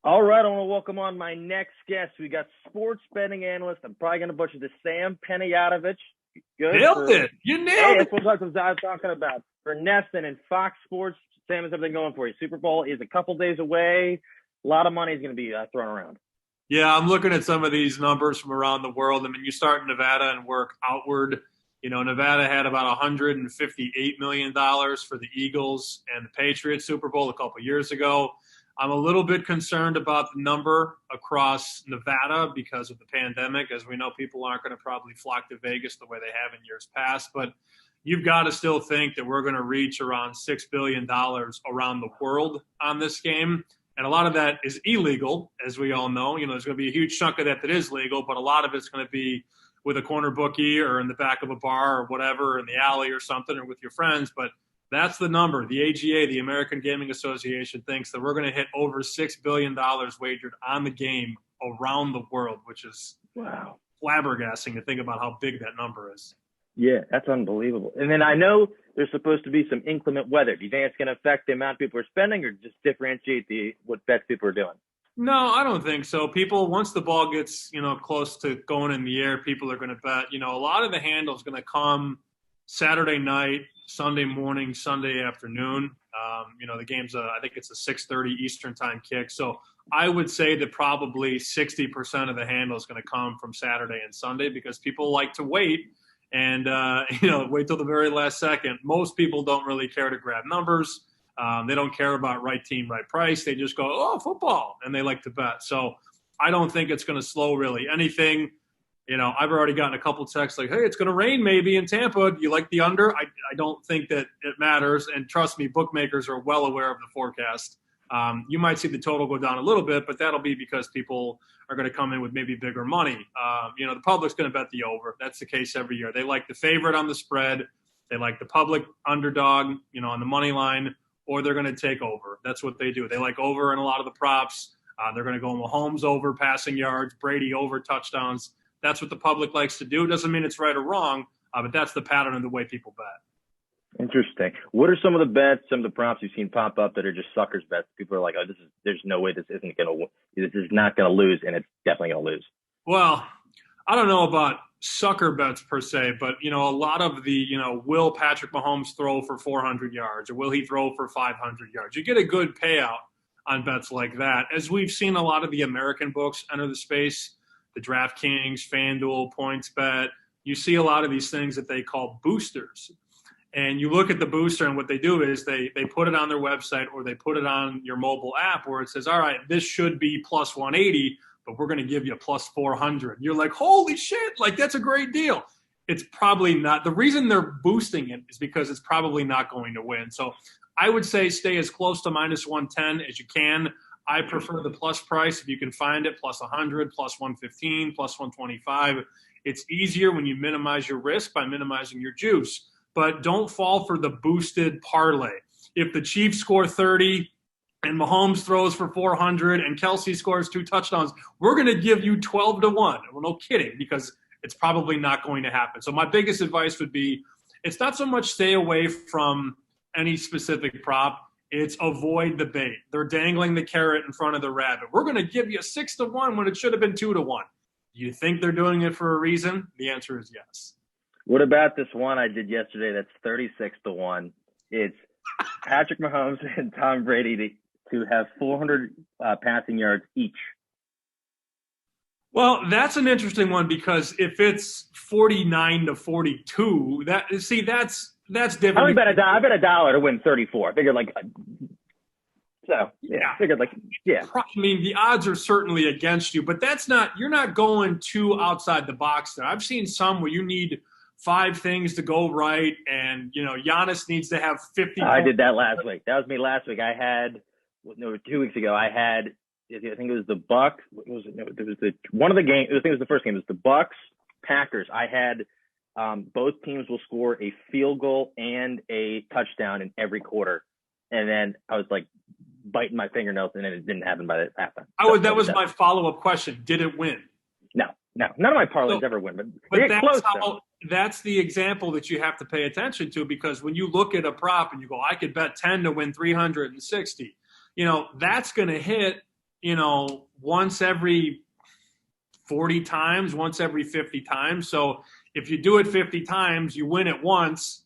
All right, I want to welcome on my next guest. We got sports betting analyst. I'm probably going to butcher this, Sam Panayotovich. Good Nailed for it. You hey, nailed that's it. what I was talking about for NESN and FOX Sports. Sam, has everything going for you? Super Bowl is a couple days away. A lot of money is going to be thrown around. Yeah, I'm looking at some of these numbers from around the world. I mean, you start in Nevada and work outward. Nevada had about $158 million for the Eagles and the Patriots Super Bowl a couple years ago. I'm a little bit concerned about the number across Nevada because of the pandemic. As we know, people aren't going to probably flock to Vegas the way they have in years past. But you've got to still think that we're going to reach around $6 billion around the world on this game. And a lot of that is illegal, as we all know. There's going to be a huge chunk of that is legal, but a lot of it's going to be with a corner bookie or in the back of a bar or whatever, in the alley or something, or with your friends. But that's the number. The AGA, the American Gaming Association, thinks that we're going to hit over $6 billion wagered on the game around the world, which is Wow, flabbergasting to think about how big that number is. Yeah, that's unbelievable. And then I know there's supposed to be some inclement weather. Do you think it's going to affect the amount people are spending, or just differentiate what bets people are doing? No, I don't think so. People, once the ball gets, close to going in the air, people are going to bet. A lot of the handle is going to come Saturday night, Sunday morning, Sunday afternoon. The game's I think it's a 6:30 Eastern time kick. So I would say that probably 60% of the handle is going to come from Saturday and Sunday because people like to wait and, wait till the very last second. Most people don't really care to grab numbers. They don't care about right team, right price. They just go, oh, football, and they like to bet. So I don't think it's going to slow really anything. I've already gotten a couple texts like, hey, it's going to rain maybe in Tampa. Do you like the under? I don't think that it matters. And trust me, bookmakers are well aware of the forecast. You might see the total go down a little bit, but that'll be because people are going to come in with maybe bigger money. The public's going to bet the over. That's the case every year. They like the favorite on the spread. They like the public underdog, on the money line, or they're going to take over. That's what they do. They like over in a lot of the props. They're going to go Mahomes over passing yards, Brady over touchdowns. That's what the public likes to do. It doesn't mean it's right or wrong, but that's the pattern of the way people bet. Interesting. What are some of the bets, some of the props you've seen pop up that are just suckers bets? People are like, oh, there's no way this is not going to lose, and it's definitely going to lose. Well, I don't know about sucker bets per se, but, a lot of the, will Patrick Mahomes throw for 400 yards or will he throw for 500 yards? You get a good payout on bets like that. As we've seen a lot of the American books enter the space, the DraftKings, FanDuel, PointsBet, you see a lot of these things that they call boosters. And you look at the booster, and what they do is they put it on their website or they put it on your mobile app where it says, all right, this should be plus 180, but we're going to give you plus 400. You're like, holy shit, like that's a great deal. It's probably not. The reason they're boosting it is because it's probably not going to win. So I would say stay as close to minus 110 as you can. I prefer the plus price if you can find it, plus 100, plus 115, plus 125. It's easier when you minimize your risk by minimizing your juice. But don't fall for the boosted parlay. If the Chiefs score 30 and Mahomes throws for 400 and Kelsey scores 2 touchdowns, we're going to give you 12 to 1. Well, no kidding, because it's probably not going to happen. So my biggest advice would be it's not so much stay away from any specific prop. It's avoid the bait. They're dangling the carrot in front of the rabbit. We're going to give you 6 to 1 when it should have been 2 to 1. Do you think they're doing it for a reason? The answer is yes. What about this one I did yesterday that's 36 to 1? It's Patrick Mahomes and Tom Brady to have 400 passing yards each. Well, that's an interesting one because if it's 49 to 42, that's different. I bet $1 to win 34. I figured I mean, the odds are certainly against you, but you're not going too outside the box there. I've seen some where you need 5 things to go right, and Giannis needs to have 50. I did that last week. That was me last week. I had 2 weeks ago. I think it was the Bucks. It was one of the games. I think it was the first game. It was the Bucks Packers. I had both teams will score a field goal and a touchdown in every quarter, and then I was like biting my fingernails, and then it didn't happen by the halftime. That was my follow-up question. Did it win? No. None of my parlays ever win, but that's the example that you have to pay attention to, because when you look at a prop and you go, I could bet 10 to win 360, that's going to hit once every 40 times, once every 50 times. So if you do it 50 times, you win it once,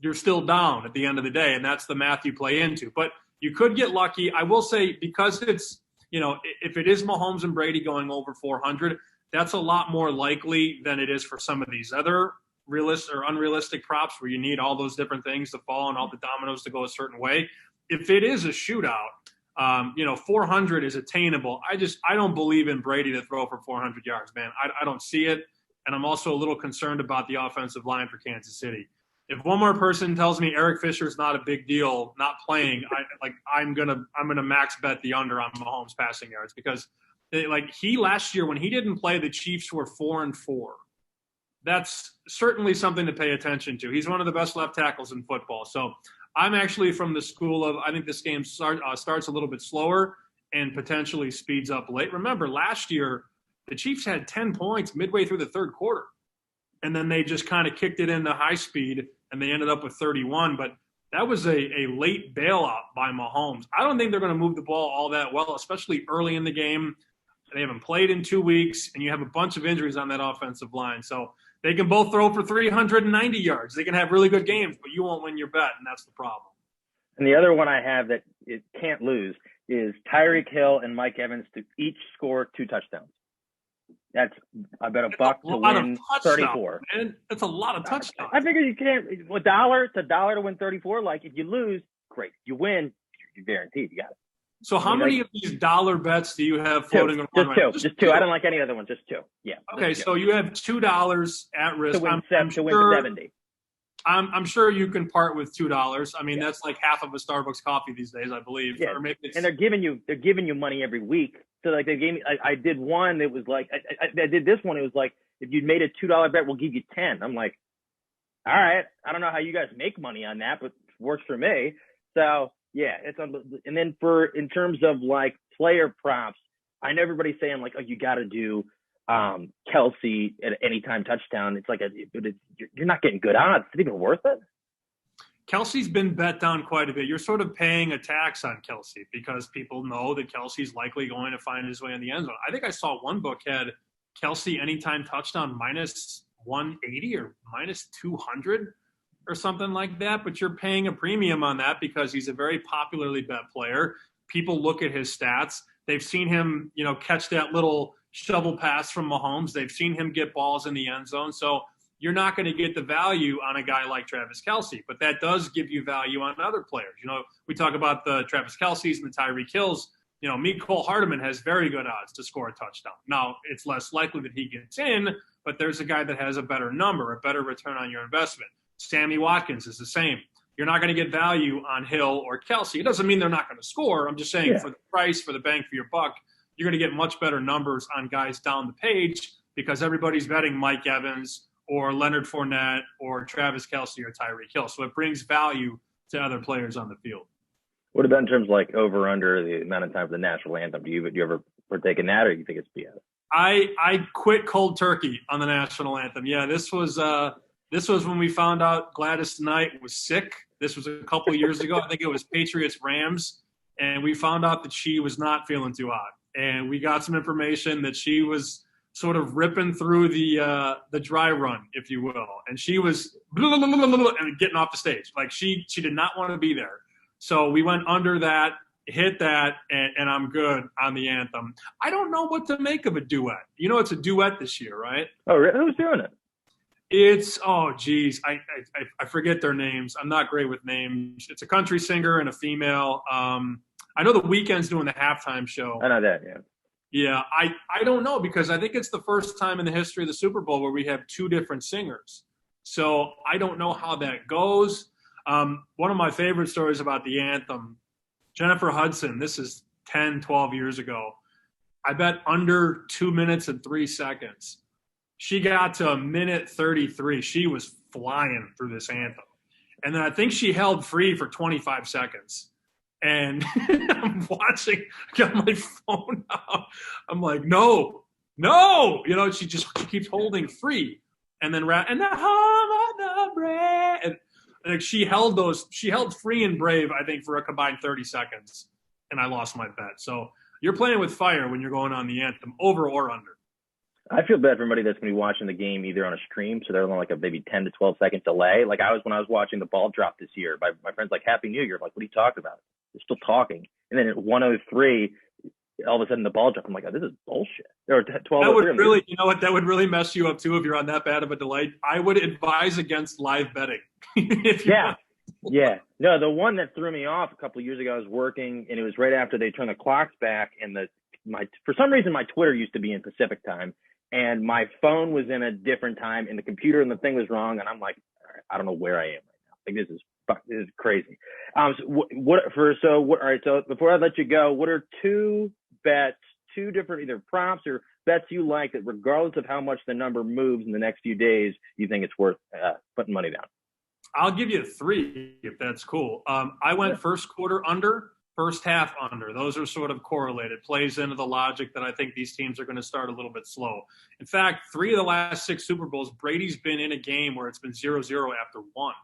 you're still down at the end of the day, and that's the math you play into. But you could get lucky. I will say, because it's, if it is Mahomes and Brady going over 400, that's a lot more likely than it is for some of these other realistic or unrealistic props where you need all those different things to fall and all the dominoes to go a certain way. If it is a shootout, 400 is attainable. I don't believe in Brady to throw for 400 yards, man. I don't see it. And I'm also a little concerned about the offensive line for Kansas City. If one more person tells me Eric Fisher's not a big deal, not playing, I'm gonna max bet the under on Mahomes passing yards, because last year when he didn't play, the Chiefs were 4-4. That's certainly something to pay attention to. He's one of the best left tackles in football. So I'm actually from the school of, I think this game starts a little bit slower and potentially speeds up late. Remember, last year, the Chiefs had 10 points midway through the third quarter, and then they just kind of kicked it into high speed, and they ended up with 31. But that was a late bailout by Mahomes. I don't think they're going to move the ball all that well, especially early in the game. They haven't played in 2 weeks, and you have a bunch of injuries on that offensive line. So they can both throw for 390 yards. They can have really good games, but you won't win your bet, and that's the problem. And the other one I have that it can't lose is Tyreek Hill and Mike Evans to each score 2 touchdowns. That's, I bet $1 to win 34. Man. That's a lot of touchdowns. I figure you can't. $1 to win 34. Like, if you lose, great. You win, you're guaranteed. You got it. So how many of these dollar bets do you have floating around? Just two. I don't like any other one. Just 2. Yeah. Okay, so you have $2 at risk. To win 70. I'm sure you can part with $2. I mean, that's like half of a Starbucks coffee these days, I believe. Yeah. Or maybe and they're giving you money every week. So like they gave me, I did one. It was like I did this one. It was like, if you made a $2 bet, we'll give you 10. I'm like, all right. I don't know how you guys make money on that, but it works for me. So yeah, and then in terms of like player props, I know everybody's saying like, oh, you got to do Kelsey at any time touchdown. It's like you're not getting good odds. Is it even worth it? Kelsey's been bet down quite a bit. You're sort of paying a tax on Kelsey because people know that Kelsey's likely going to find his way in the end zone. I think I saw one book had Kelsey anytime touchdown minus 180 or minus 200 or something like that. But you're paying a premium on that because he's a very popularly bet player. People look at his stats. They've seen him, catch that little shovel pass from Mahomes. They've seen him get balls in the end zone. So you're not going to get the value on a guy like Travis Kelce, but that does give you value on other players. We talk about the Travis Kelce's and the Tyreek Hills. Mecole Hardman has very good odds to score a touchdown. Now, it's less likely that he gets in, but there's a guy that has a better number, a better return on your investment. Sammy Watkins is the same. You're not going to get value on Hill or Kelce. It doesn't mean they're not going to score. I'm just saying for the price, for the bang for your buck, you're going to get much better numbers on guys down the page because everybody's betting Mike Evans or Leonard Fournette or Travis Kelce or Tyreek Hill. So it brings value to other players on the field. What about in terms of like over under the amount of time for the national anthem? Do you ever partake in that, or do you think it's BS? I quit cold turkey on the national anthem. Yeah, this was when we found out Gladys Knight was sick. This was a couple of years ago. I think it was Patriots Rams, and we found out that she was not feeling too hot. And we got some information that she was sort of ripping through the dry run, if you will. And she was and getting off the stage. Like she did not want to be there. So we went under that, hit that, and I'm good on the anthem. I don't know what to make of a duet. It's a duet this year, right? Oh, really? Who's doing it? It's, I forget their names. I'm not great with names. It's a country singer and a female. I know The Weeknd's doing the halftime show. I know that, yeah. Yeah, I don't know because I think it's the first time in the history of the Super Bowl where we have 2 different singers. So I don't know how that goes. One of my favorite stories about the anthem, Jennifer Hudson, this is 10, 12 years ago. I bet under 2 minutes and 3 seconds. She got to 1:33. She was flying through this anthem. And then I think she held free for 25 seconds. And I'm watching, I got my phone out. I'm like, no. She keeps holding free. And then, and the hum of the brave. And like she held free and brave, I think, for a combined 30 seconds. And I lost my bet. So, You're playing with fire when you're going on the anthem, over or under. I feel bad for everybody that's going to be watching the game either on a stream, so they're on like a maybe 10 to 12 second delay. Like when I was watching the ball drop this year, my friend's like, Happy New Year. I'm like, what are you talking about? They're still talking. And then at 1:03, all of a sudden the ball drop. I'm like, oh, this is bullshit. Or 12. That would really, you know what? That would really mess you up too if you're on that bad of a delay. I would advise against live betting. Yeah. No, the one that threw me off a couple of years ago, I was working, and it was right after they turned the clocks back, and for some reason my Twitter used to be in Pacific time, and my phone was in a different time, and the computer and the thing was wrong, and I'm like, all right, I don't know where I am right now. Like this is crazy. So before I let you go, what are two different either props or bets you like that regardless of how much the number moves in the next few days, you think it's worth putting money down? I'll give you 3 if that's cool. I went first quarter under, first half under. Those are sort of correlated. Plays into the logic that I think these teams are going to start a little bit slow. In fact, 3 of the last 6 Super Bowls, Brady's been in a game where it's been 0-0 after 1.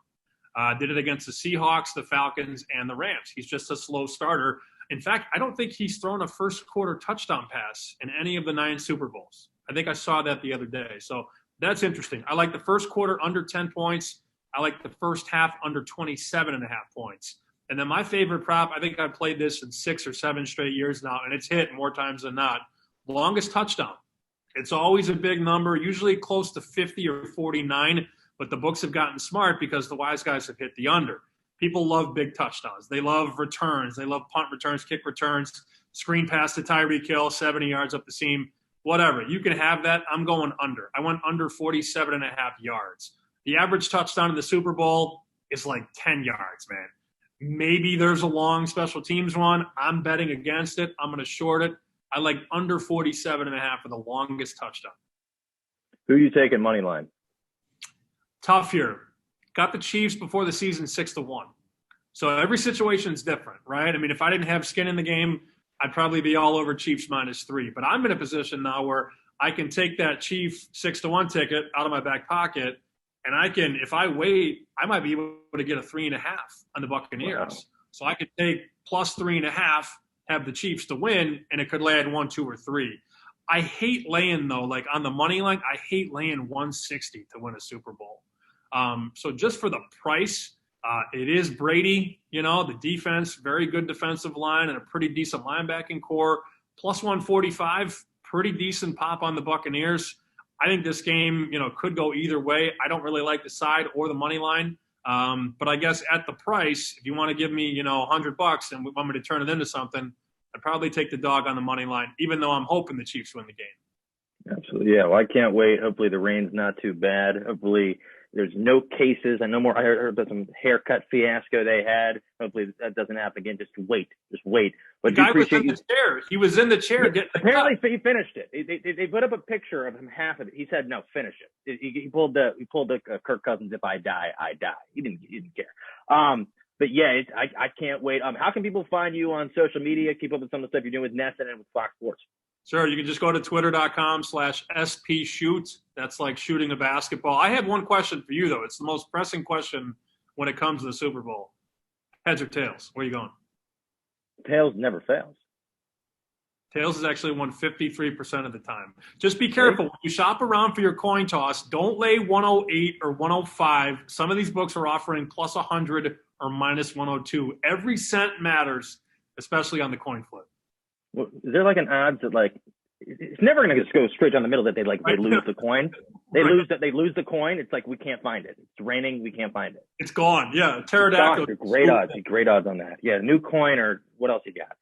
Did it against the Seahawks, the Falcons, and the Rams. He's just a slow starter. In fact, I don't think he's thrown a first quarter touchdown pass in any of the 9 Super Bowls. I think I saw that the other day. So that's interesting. I like the first quarter under 10 points. I like the first half under 27.5 points. And then my favorite prop, I think I've played this in 6 or 7 straight years now, and it's hit more times than not. Longest touchdown. It's always a big number, usually close to 50 or 49, but the books have gotten smart because the wise guys have hit the under. People love big touchdowns. They love returns. They love punt returns, kick returns, screen pass to Tyreek Hill, 70 yards up the seam, whatever. You can have that. I'm going under. I went under 47.5 yards. The average touchdown in the Super Bowl is like 10 yards, man. Maybe there's a long special teams one. I'm betting against it. I'm going to short it. I like under 47.5 for the longest touchdown. Who are you taking money line? Tough here. Got the Chiefs before the season 6-1. So every situation is different, right? I mean, if I didn't have skin in the game, I'd probably be all over Chiefs -3. But I'm in a position now where I can take that Chief 6-1 ticket out of my back pocket, and I can, if I wait, I might be able to get a 3.5 on the Buccaneers. Wow. So I could take plus 3.5, have the Chiefs to win, and it could land 1, 2, or 3. I hate laying, though, like on the money line, I hate laying 160 to win a Super Bowl. So just for the price, it is Brady, the defense, very good defensive line and a pretty decent linebacking core. Plus 145, pretty decent pop on the Buccaneers. I think this game, could go either way. I don't really like the side or the money line. But I guess at the price, if you want to give me, $100 and want me to turn it into something, I'd probably take the dog on the money line, even though I'm hoping the Chiefs win the game. Absolutely. Yeah. Well, I can't wait. Hopefully the rain's not too bad. Hopefully there's no cases. I know more. I heard about some haircut fiasco they had. Hopefully that doesn't happen again. Just wait. But the guy was in the chair. He was in the chair. Apparently he finished it. They put up a picture of him half of it. He said, "No, finish it." He pulled the Kirk Cousins. If I die, I die. He didn't care. But yeah, I can't wait. How can people find you on social media? Keep up with some of the stuff you're doing with NESN and with Fox Sports. Sure. You can just go to twitter.com/SPShoot. That's like shooting a basketball. I have one question for you, though. It's the most pressing question when it comes to the Super Bowl. Heads or tails? Where are you going? Tails never fails. Tails is actually won 53% of the time. Just be careful. When you shop around for your coin toss, don't lay 108 or 105. Some of these books are offering plus 100 or minus 102. Every cent matters, especially on the coin flip. Well, is there like an odds that it's never going to just go straight down the middle that they lose the coin? They lose the coin. It's like we can't find it. It's raining. We can't find it. It's gone. Yeah, pterodactyl. Great odds on that. Yeah, new coin or what else you got?